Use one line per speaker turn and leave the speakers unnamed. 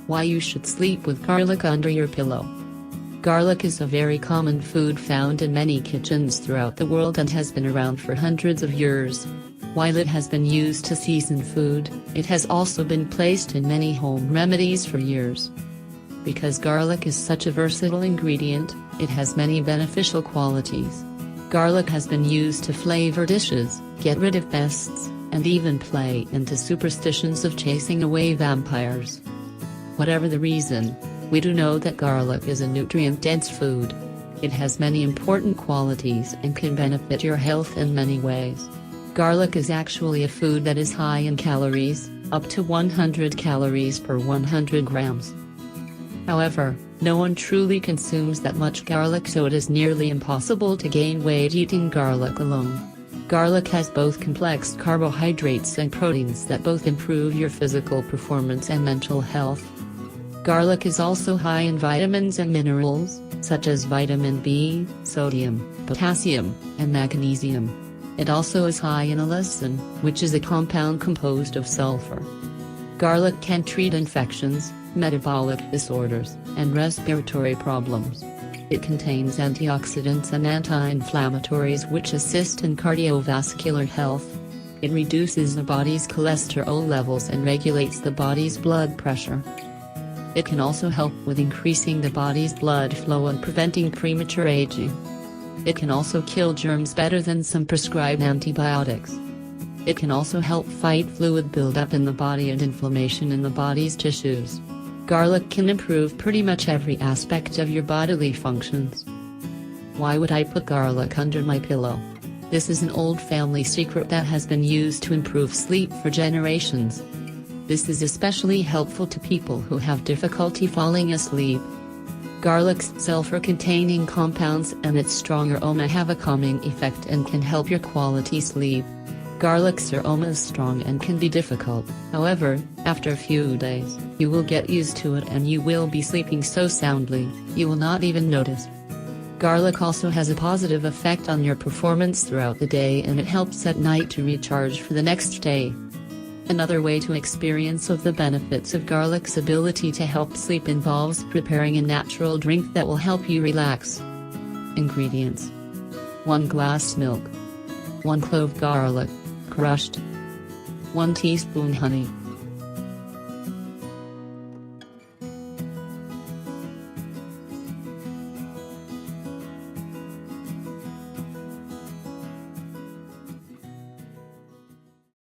Why you should sleep with garlic under your pillow. Garlic is a very common food found in many kitchens throughout the world and has been around for hundreds of years. While it has been used to season food, it has also been placed in many home remedies for years. Because garlic is such a versatile ingredient, it has many beneficial qualities. Garlic has been used to flavor dishes, get rid of pests, and even play into superstitions of chasing away vampires. Whatever the reason, we do know that garlic is a nutrient-dense food. It has many important qualities and can benefit your health in many ways. Garlic is actually a food that is high in calories, up to 100 calories per 100 grams. However, no one truly consumes that much garlic, so it is nearly impossible to gain weight eating garlic alone. Garlic has both complex carbohydrates and proteins that both improve your physical performance and mental health. Garlic is also high in vitamins and minerals, such as vitamin B, sodium, potassium, and magnesium. It also is high in allicin, which is a compound composed of sulfur. Garlic can treat infections, metabolic disorders, and respiratory problems. It contains antioxidants and anti-inflammatories which assist in cardiovascular health. It reduces the body's cholesterol levels and regulates the body's blood pressure. It can also help with increasing the body's blood flow and preventing premature aging. It can also kill germs better than some prescribed antibiotics. It can also help fight fluid buildup in the body and inflammation in the body's tissues. Garlic can improve pretty much every aspect of your bodily functions. Why would I put garlic under my pillow? This is an old family secret that has been used to improve sleep for generations. This is especially helpful to people who have difficulty falling asleep. Garlic's sulfur-containing compounds and its strong aroma have a calming effect and can help your quality sleep. Garlic's aroma is strong and can be difficult, however, after a few days, you will get used to it and you will be sleeping so soundly, you will not even notice. Garlic also has a positive effect on your performance throughout the day, and it helps at night to recharge for the next day. Another way to experience of the benefits of garlic's ability to help sleep involves preparing a natural drink that will help you relax. Ingredients: 1 glass milk, 1 clove garlic, crushed, 1 teaspoon honey,